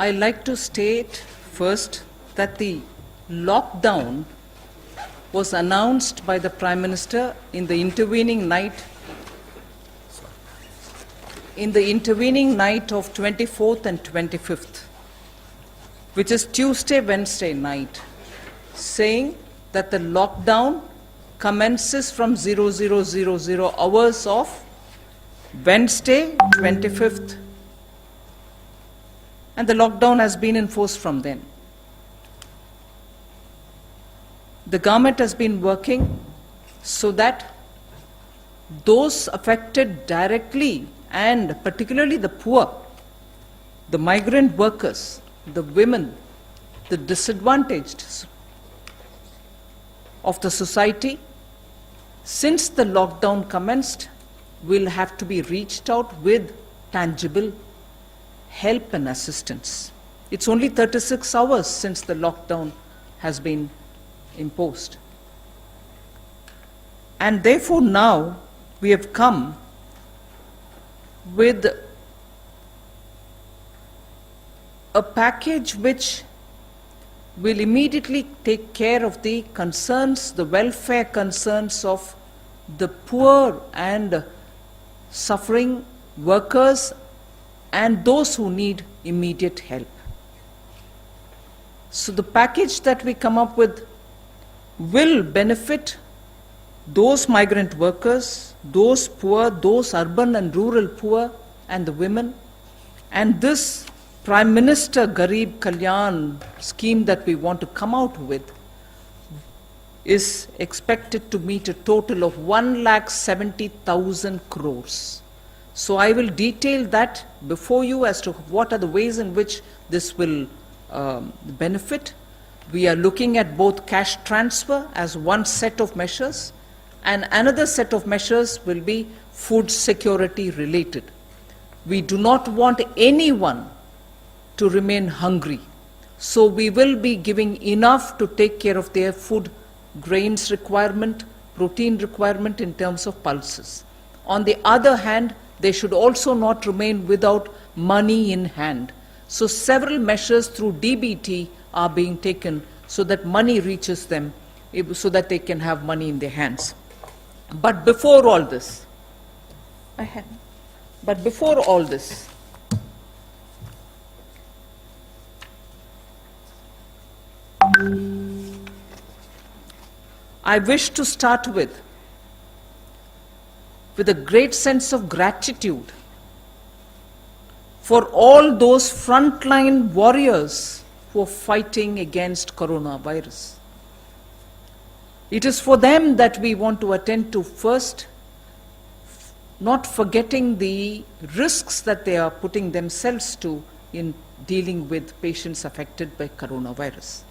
I like to state first that the lockdown was announced by the Prime Minister in the intervening night of 24th and 25th, which is Tuesday, Wednesday night, saying that the lockdown commences from 0000 hours of Wednesday, 25th, and the lockdown has been enforced from then. The government has been working so that those affected directly, and particularly the poor, the migrant workers, the women, the disadvantaged of the society, since the lockdown commenced, will have to be reached out with tangible help and assistance. It's only 36 hours since the lockdown has been imposed. And therefore now we have come with a package which will immediately take care of the concerns, the welfare concerns of the poor and suffering workers and those who need immediate help. So the package that we come up with will benefit those migrant workers, those poor, those urban and rural poor, and the women. And this Prime Minister Garib Kalyan scheme that we want to come out with is expected to meet a total of 1,70,000 crores. So I will detail that before you as to what are the ways in which this will benefit. We are looking at both cash transfer as one set of measures, and another set of measures will be food security related. We do not want anyone to remain hungry. So we will be giving enough to take care of their food, grains requirement, protein requirement in terms of pulses. On the other hand, they should also not remain without money in hand. So several measures through DBT are being taken so that money reaches them, so that they can have money in their hands. But before all this, I wish to start with a great sense of gratitude for all those frontline warriors who are fighting against coronavirus. It is for them that we want to attend to first, not forgetting the risks that they are putting themselves to in dealing with patients affected by coronavirus.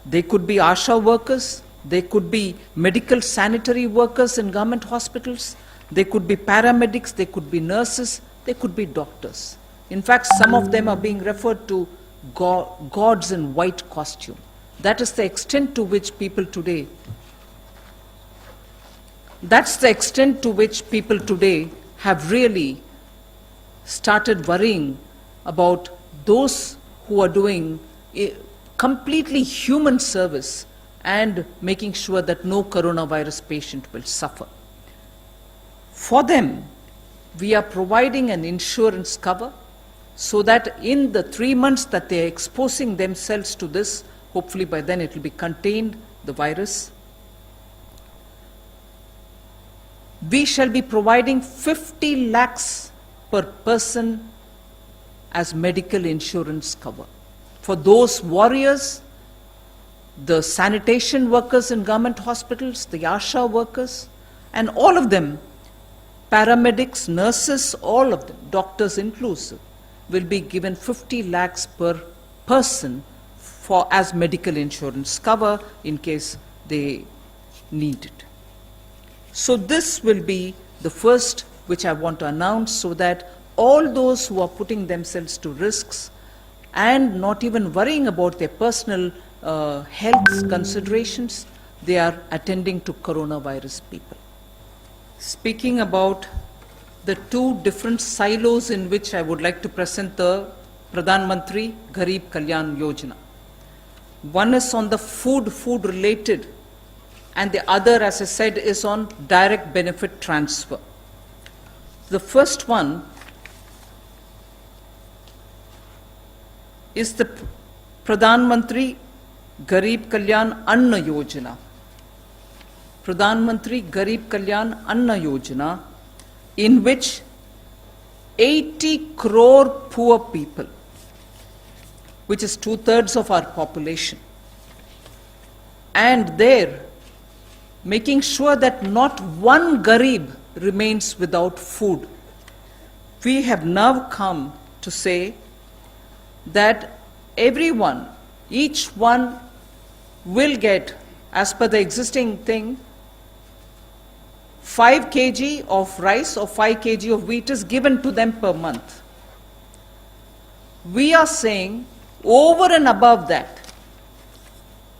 They could be ASHA workers, they could be medical sanitary workers in government hospitals, they could be paramedics, they could be nurses, they could be doctors. In fact, some of them are being referred to gods in white costume. That is the extent to which people today, have really started worrying about those who are doing a completely human service and making sure that no coronavirus patient will suffer. For them, we are providing an insurance cover so that in the 3 months that they are exposing themselves to this, hopefully by then it will be contained, the virus, we shall be providing 50 lakhs per person as medical insurance cover. For those warriors, the sanitation workers in government hospitals, the ASHA workers, and all of them, paramedics, nurses, all of them, doctors inclusive, will be given 50 lakhs per person as medical insurance cover in case they need it. So this will be the first which I want to announce, so that all those who are putting themselves to risks and not even worrying about their personal health considerations, they are attending to coronavirus people. Speaking about the two different silos in which I would like to present the Pradhan Mantri Garib Kalyan Yojana. One is on the food related, and the other, as I said, is on direct benefit transfer. The first one is the Pradhan Mantri Garib Kalyan Anna Yojana. Pradhan Mantri Garib Kalyan Anna Yojana, in which 80 crore poor people, which is 2/3 of our population, and there making sure that not one Garib remains without food. We have now come to say that everyone, each one will get, as per the existing thing, 5 kg of rice or 5 kg of wheat is given to them per month. We are saying over and above that,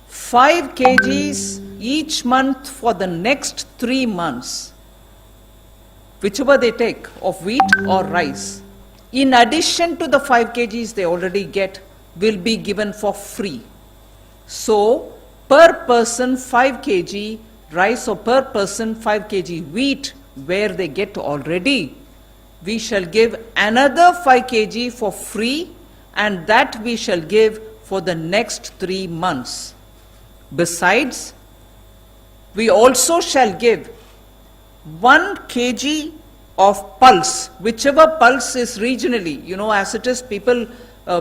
5 kgs each month for the next 3 months, whichever they take, of wheat or rice, in addition to the 5 kgs they already get, will be given for free. So, per person 5 kg rice or per person 5 kg wheat, where they get already, we shall give another 5 kg for free, and that we shall give for the next 3 months. Besides, we also shall give 1 kg of pulse, whichever pulse is regionally, as it is, people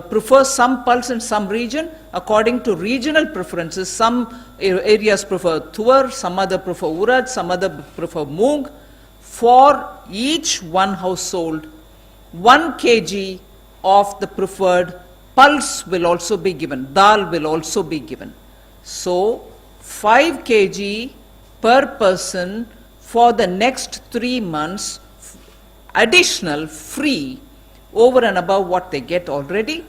prefer some pulse in some region according to regional preferences. Some areas prefer tuar, some other prefer urad, some other prefer moong. For each one household, 1 kg of the preferred pulse will also be given, dal will also be given. So, 5 kg per person for the next 3 months, additional, free, over and above what they get already,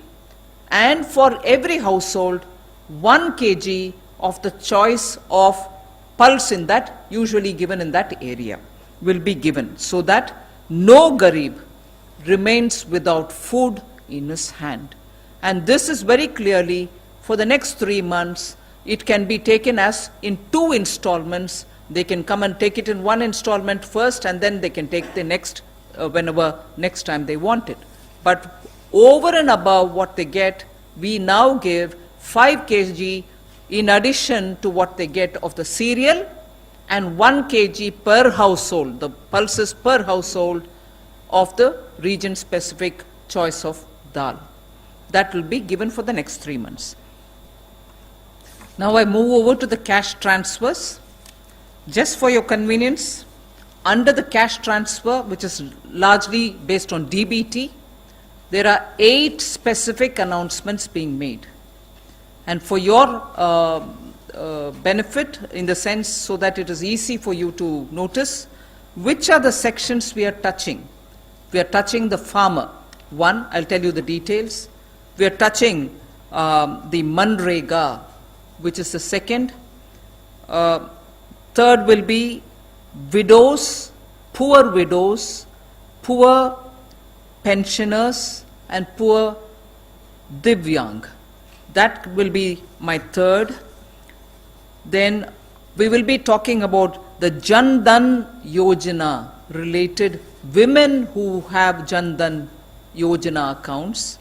and for every household 1 kg of the choice of pulse in that, usually given in that area, will be given, so that no Garib remains without food in his hand. And this is very clearly for the next 3 months. It can be taken as in 2 installments. They can come and take it in 1 installment first, and then they can take the next whenever next time they want it. But over and above what they get, we now give 5 kg in addition to what they get of the cereal, and 1 kg per household, the pulses per household of the region specific choice of dal. That will be given for the next 3 months. Now I move over to the cash transfers. Just for your convenience, under the cash transfer, which is largely based on DBT, there are 8 specific announcements being made. And for your benefit, in the sense so that it is easy for you to notice, which are the sections we are touching. We are touching the farmer. 1, I'll tell you the details. We are touching the Manrega, which is the second. Third will be widows, poor pensioners, and poor Divyang. That will be my third. Then we will be talking about the Jan Dhan Yojana related women who have Jan Dhan Yojana accounts.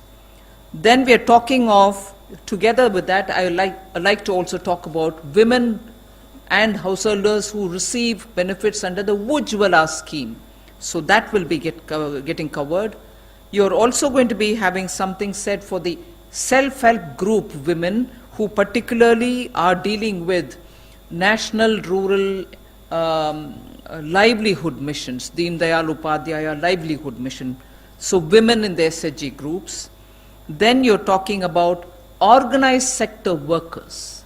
Then we are talking of, together with that, I like to also talk about women and householders who receive benefits under the Ujjwala scheme. So that will be getting covered. You're also going to be having something said for the self-help group women who particularly are dealing with national rural livelihood missions, Deen Dayal Upadhyaya livelihood mission. So women in the SCG groups. Then you're talking about organized sector workers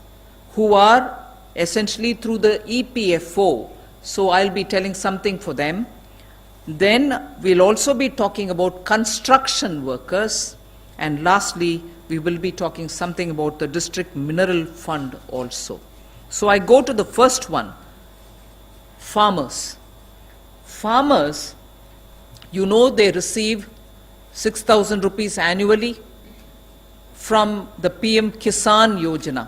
who are essentially through the EPFO. So I'll be telling something for them. Then we'll also be talking about construction workers. And lastly, we will be talking something about the district mineral fund also. So I go to the first one, farmers. Farmers, they receive 6,000 rupees annually from the PM Kisan Yojana,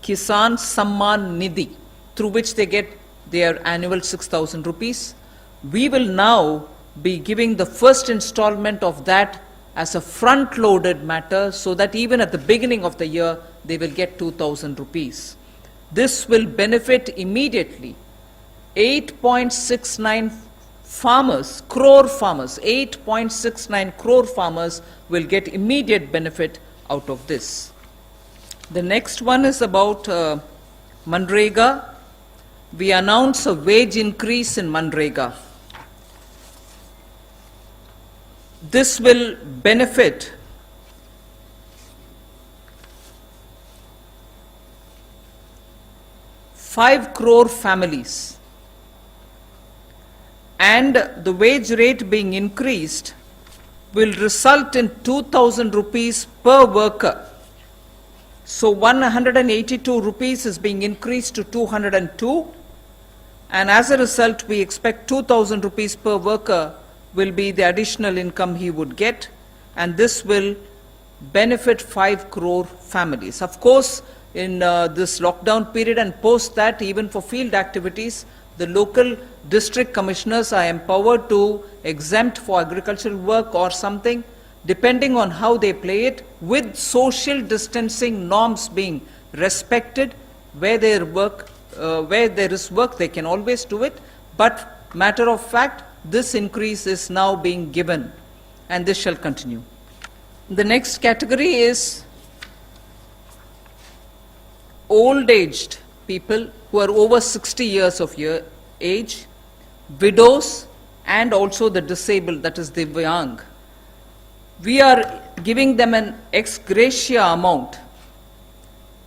Kisan Samman Nidhi, through which they get their annual 6,000 rupees. We will now be giving the first installment of that as a front-loaded matter, so that even at the beginning of the year, they will get 2,000 rupees. This will benefit immediately 8.69 crore farmers, 8.69 crore farmers will get immediate benefit out of this. The next one is about Manrega. We announce a wage increase in Manrega. This will benefit five crore families, and the wage rate being increased will result in 2,000 rupees per worker. So 182 rupees is being increased to 202, and as a result we expect 2,000 rupees per worker will be the additional income he would get, and this will benefit 5 crore families. Of course, in this lockdown period and post that, even for field activities, the local district commissioners are empowered to exempt for agricultural work or something, depending on how they play it, with social distancing norms being respected. Where there is work, they can always do it. But matter of fact, this increase is now being given, and this shall continue. The next category is old-aged people who are over 60 years of age, widows, and also the disabled, that is the Divyang. We are giving them an Exgratia amount,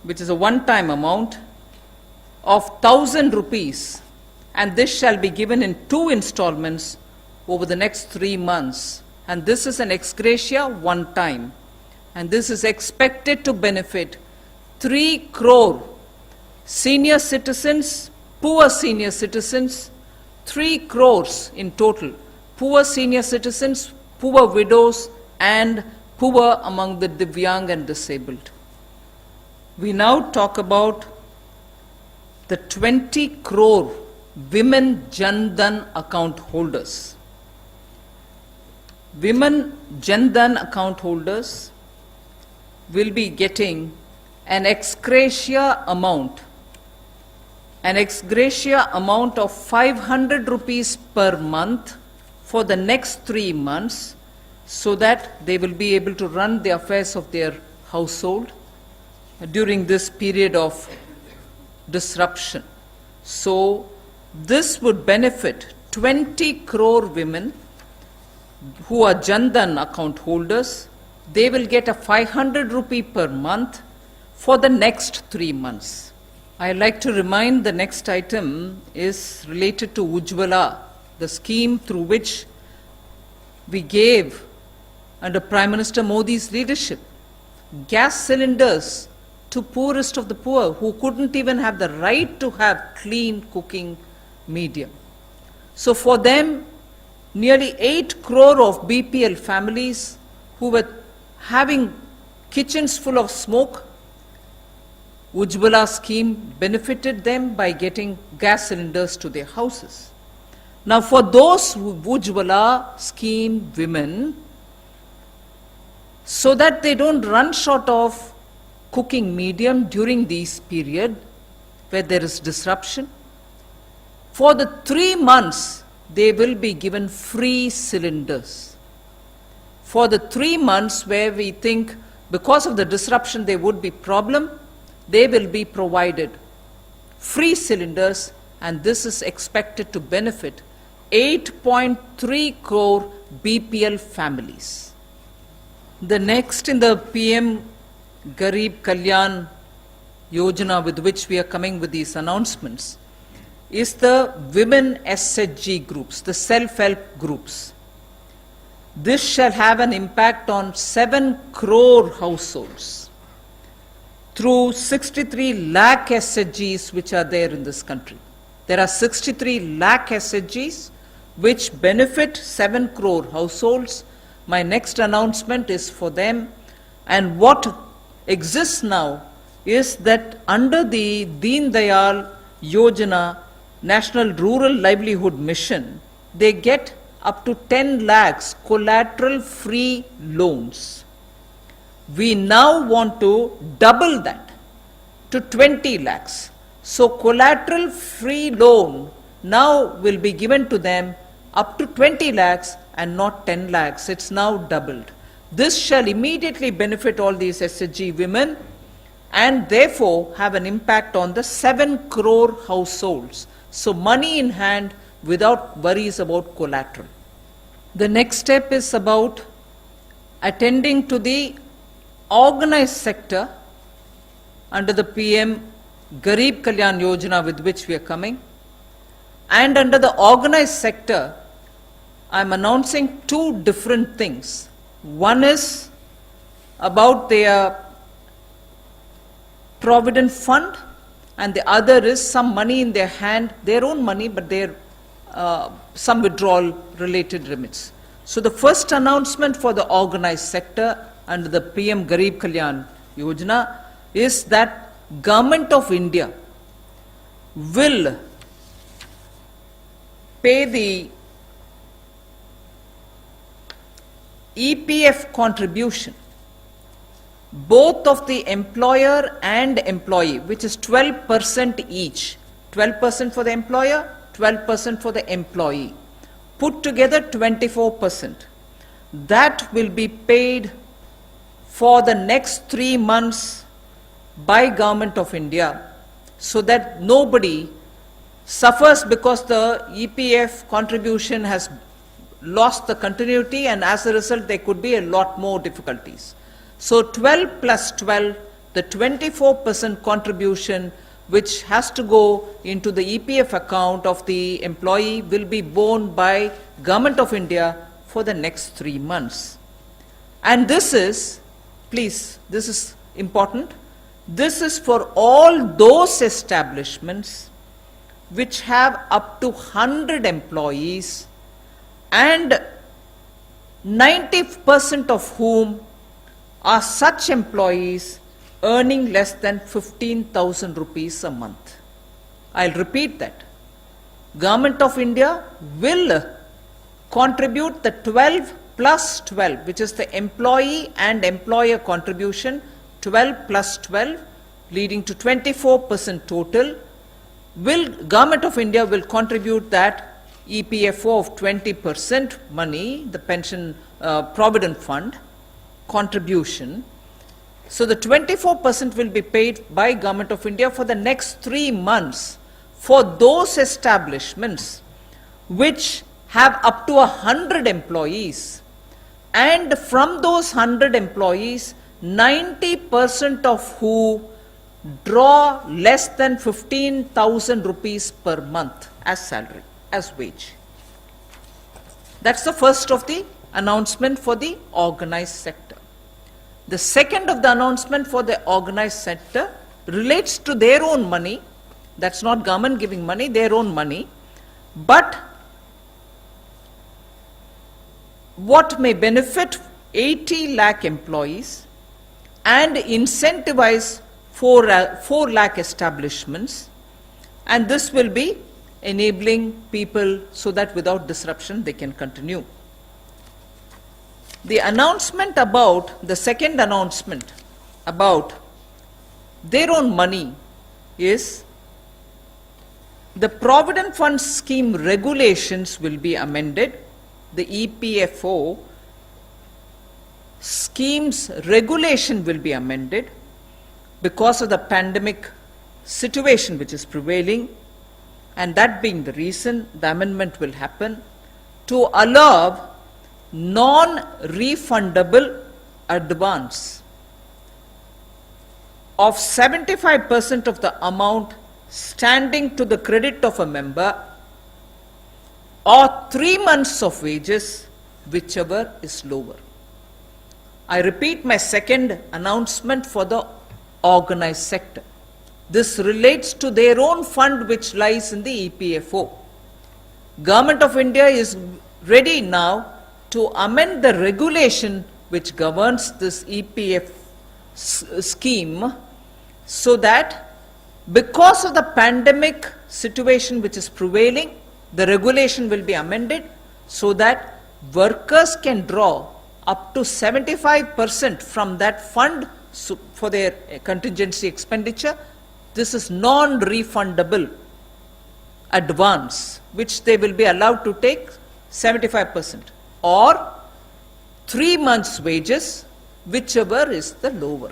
which is a one-time amount of 1,000 rupees, and this shall be given in 2 installments over the next 3 months. And this is an Exgratia one time, and this is expected to benefit 3 crore senior citizens, poor senior citizens, 3 crores in total, poor senior citizens, poor widows, and poor among the Divyang and disabled. We now talk about the 20 crore women Jan Dhan account holders. Women Jan Dhan account holders will be getting an Exgratia amount of 500 rupees per month for the next 3 months, so that they will be able to run the affairs of their household during this period of disruption. So this would benefit 20 crore women who are Jan Dhan account holders. They will get a 500 rupee per month for the next 3 months. I'd like to remind the next item is related to Ujjwala, the scheme through which we gave, under Prime Minister Modi's leadership, gas cylinders to poorest of the poor who couldn't even have the right to have clean cooking medium. So for them, nearly 8 crore of BPL families who were having kitchens full of smoke, Ujjwala scheme benefited them by getting gas cylinders to their houses. Now for those Ujjwala scheme women, so that they don't run short of cooking medium during this period where there is disruption, for the 3 months they will be given free cylinders. For the 3 months where we think because of the disruption there would be problem, they will be provided free cylinders, and this is expected to benefit 8.3 crore BPL families. The next in the PM Garib Kalyan Yojana, with which we are coming with these announcements, is the women SCG groups, the self-help groups. This shall have an impact on 7 crore households through 63 lakh SCGs which are there in this country. There are 63 lakh SCGs which benefit 7 crore households. My next announcement is for them, and what exists now is that under the Deen Dayal Yojana National Rural Livelihood Mission, they get up to 10 lakhs collateral-free loans. We now want to double that to 20 lakhs. So collateral-free loan now will be given to them up to 20 lakhs and not 10 lakhs. It's now doubled. This shall immediately benefit all these SCG women and therefore have an impact on the 7 crore households. So money in hand without worries about collateral. The next step is about attending to the organized sector under the PM Garib Kalyan Yojana with which we are coming. And under the organized sector, I am announcing two different things. One is about their provident fund, and the other is some money in their hand, their own money, but their some withdrawal related remits. So the first announcement for the organized sector under the PM Garib Kalyan Yojana is that Government of India will pay the EPF contribution both of the employer and employee, which is 12% each. 12% for the employer, 12% for the employee. Put together 24%. That will be paid for the next 3 months by Government of India, so that nobody suffers because the EPF contribution has lost the continuity, and as a result there could be a lot more difficulties. So 12 plus 12, the 24% contribution which has to go into the EPF account of the employee will be borne by Government of India for the next 3 months. And this is, please, this is important, this is for all those establishments which have up to 100 employees and 90% of whom are such employees earning less than 15,000 rupees a month. I'll repeat that. Government of India will contribute the 12 plus 12, which is the employee and employer contribution, 12 plus 12, leading to 24% total. Government of India will contribute that EPFO of 20% money, the pension provident fund contribution. So the 24% will be paid by Government of India for the next 3 months for those establishments which have up to 100 employees, and from those 100 employees, 90% of who draw less than 15,000 rupees per month as salary, as wage. That's the first of the announcement for the organized sector. The second of the announcement for the organized sector relates to their own money. That's not government giving money, their own money, but what may benefit 80 lakh employees and incentivize 4 lakh establishments, and this will be enabling people so that without disruption they can continue. The announcement about, the second announcement about their own money is the Provident Fund Scheme regulations will be amended. The EPFO schemes regulation will be amended because of the pandemic situation which is prevailing, and that being the reason the amendment will happen to allow non-refundable advance of 75% of the amount standing to the credit of a member or 3 months of wages, whichever is lower. I repeat my second announcement for the organized sector. This relates to their own fund which lies in the EPFO. Government of India is ready now to amend the regulation which governs this EPF scheme, so that because of the pandemic situation which is prevailing, the regulation will be amended so that workers can draw up to 75% from that fund for their contingency expenditure. This is non-refundable advance, which they will be allowed to take 75%, or 3 months' wages, whichever is the lower.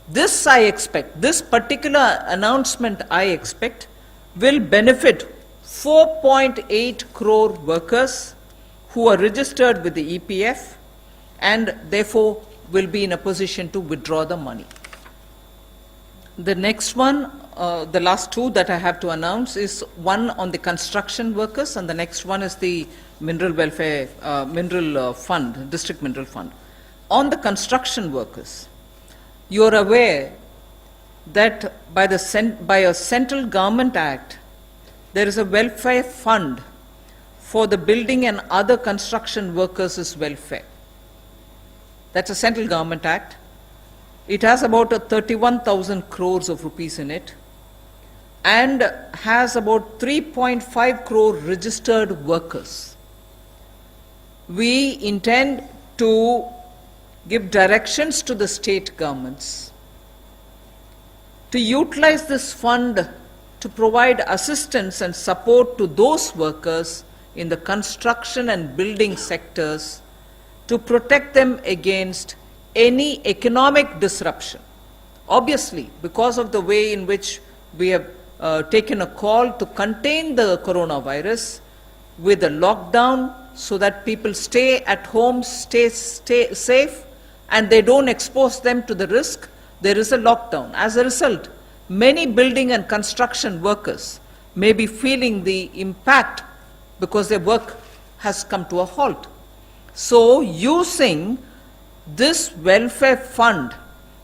This I expect, this particular announcement I expect, will benefit 4.8 crore workers who are registered with the EPF and therefore will be in a position to withdraw the money. The next one, the last two that I have to announce, is one on the construction workers, and the next one is the mineral welfare, mineral fund, district mineral fund. On the construction workers, you are aware that by a central government act, there is a welfare fund for the building and other construction workers' welfare. That's a central government act. It has about 31,000 crores of rupees in it and has about 3.5 crore registered workers. We intend to give directions to the state governments to utilize this fund to provide assistance and support to those workers in the construction and building sectors to protect them against any economic disruption. Obviously, because of the way in which we have taken a call to contain the coronavirus with a lockdown so that people stay at home, stay safe, and they don't expose them to the risk, there is a lockdown. As a result, many building and construction workers may be feeling the impact because their work has come to a halt. So, using this welfare fund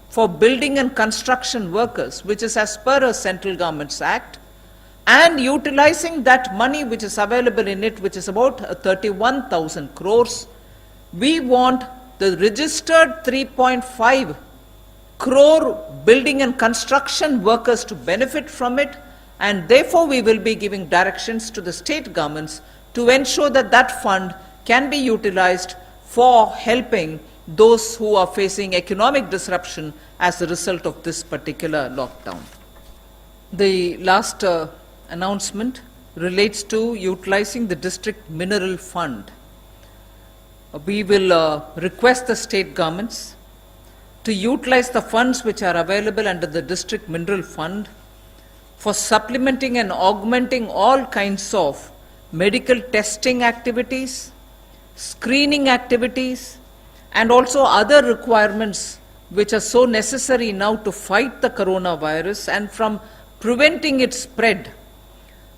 for building and construction workers, which is as per a central government's act, and utilizing that money which is available in it, which is about 31,000 crores, we want the registered 3.5 crore building and construction workers to benefit from it, and therefore we will be giving directions to the state governments to ensure that that fund can be utilized for helping those who are facing economic disruption as a result of this particular lockdown. The last announcement relates to utilizing the district mineral fund. We will request the state governments to utilize the funds which are available under the district mineral fund for supplementing and augmenting all kinds of medical testing activities, screening activities, and also other requirements which are so necessary now to fight the coronavirus and from preventing its spread.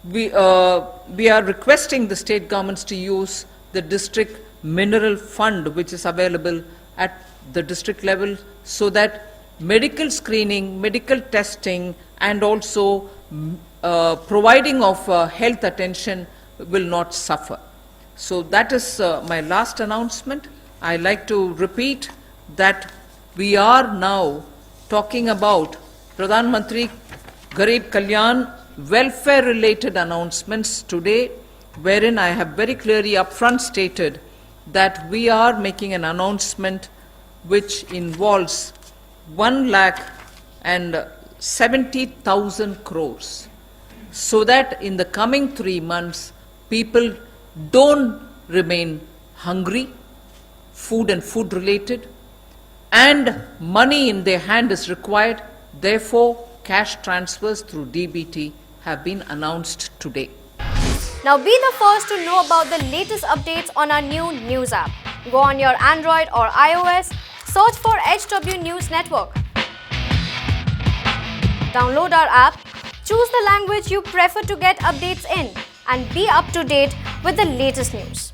We are requesting the state governments to use the district mineral fund which is available at the district level so that medical screening, medical testing, and also providing of health attention will not suffer. So that is my last announcement. I like to repeat that we are now talking about Pradhan Mantri Garib Kalyan welfare related announcements today, wherein I have very clearly upfront stated that we are making an announcement which involves 1,70,000 crores, so that in the coming 3 months people don't remain hungry, food and food related, and money in their hand is required. Therefore, cash transfers through DBT have been announced today. Now be the first to know about the latest updates on our new news app. Go on your Android or iOS, search for HW News Network. Download our app, choose the language you prefer to get updates in, and be up to date with the latest news.